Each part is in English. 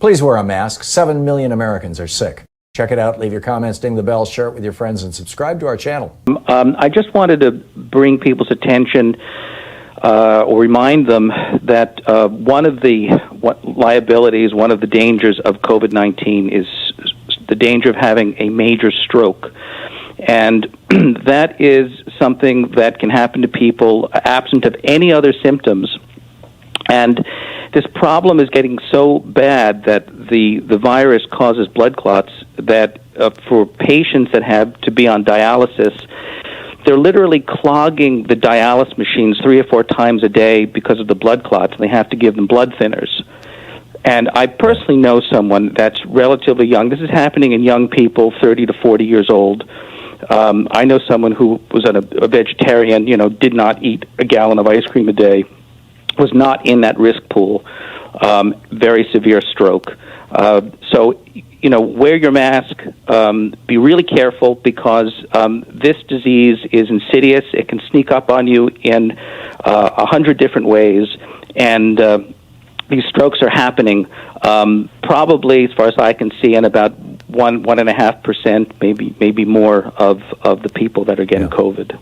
Please wear a mask. 7 million Americans are sick. Check it out. Leave your comments, ding the bell, share it with your friends, and subscribe to our channel. I just wanted to bring people's attention or remind them that one of the liabilities, one of the dangers of COVID-19 is the danger of having a major stroke. And that is something that can happen to people absent of any other symptoms. And this problem is getting so bad that the virus causes blood clots that for patients that have to be on dialysis, they're literally clogging the dialysis machines 3 or 4 times a day because of the blood clots, and they have to give them blood thinners. And I personally know someone that's relatively young. This is happening in young people, 30 to 40 years old. I know someone who was a vegetarian, did not eat a gallon of ice cream a day, was not in that risk pool, very severe stroke. So, wear your mask, be really careful because this disease is insidious. It can sneak up on you in 100 different ways, and these strokes are happening probably, as far as I can see, in about 1.5%, maybe more of the people that are getting COVID.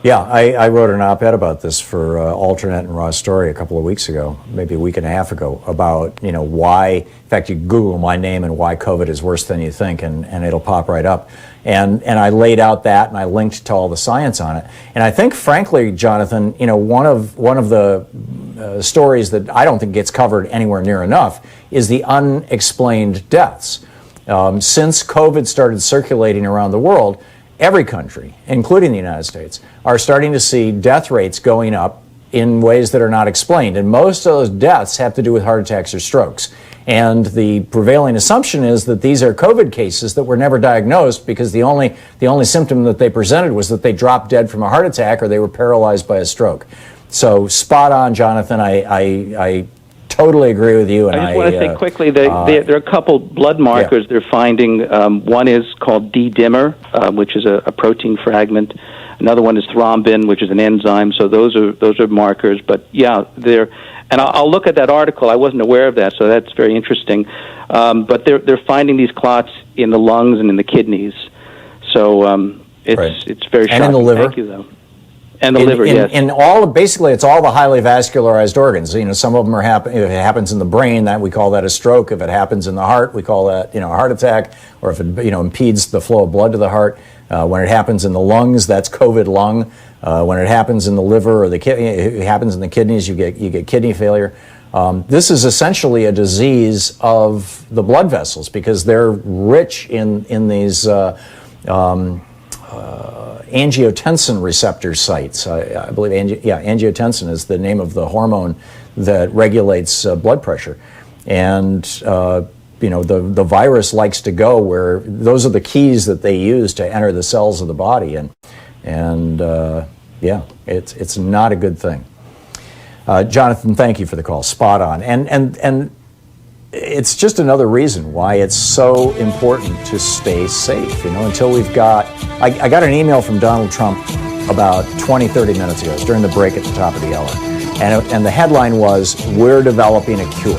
Yeah, I wrote an op-ed about this for Alternate and Raw Story a couple of weeks ago, maybe a week and a half ago, about why. In fact, you Google my name and why COVID is worse than you think, and it'll pop right up. And I laid out that, and I linked to all the science on it. And I think, frankly, Jonathan, one of the stories that I don't think gets covered anywhere near enough is the unexplained deaths. Since COVID started circulating around the world, every country, including the United States, are starting to see death rates going up in ways that are not explained. And most of those deaths have to do with heart attacks or strokes. And the prevailing assumption is that these are COVID cases that were never diagnosed because the only symptom that they presented was that they dropped dead from a heart attack or they were paralyzed by a stroke. So spot on, Jonathan. I totally agree with you. And I just want to say quickly, there are a couple blood markers they're finding. One is called D-dimer, which is a protein fragment. Another one is thrombin, which is an enzyme. So those are markers. But yeah, and I'll look at that article. I wasn't aware of that, so that's very interesting. But they're finding these clots in the lungs and in the kidneys. So it's very shocking. And in the liver. Thank you, though. And the liver, yes. In basically, it's all the highly vascularized organs. Some of them are if it happens in the brain, that we call that a stroke. If it happens in the heart, we call that a heart attack. Or if it impedes the flow of blood to the heart. When it happens in the lungs, that's COVID lung. When it happens in the liver or it happens in the kidneys, you get kidney failure. This is essentially a disease of the blood vessels because they're rich in these. Angiotensin receptor sites. I believe angiotensin is the name of the hormone that regulates blood pressure. And the virus likes to go where those are the keys that they use to enter the cells of the body. And it's not a good thing. Jonathan, thank you for the call. Spot on. And it's just another reason why it's so important to stay safe, until we've got... I got an email from Donald Trump about 20-30 minutes ago. It was during the break at the top of the hour. And the headline was, "We're developing a cure."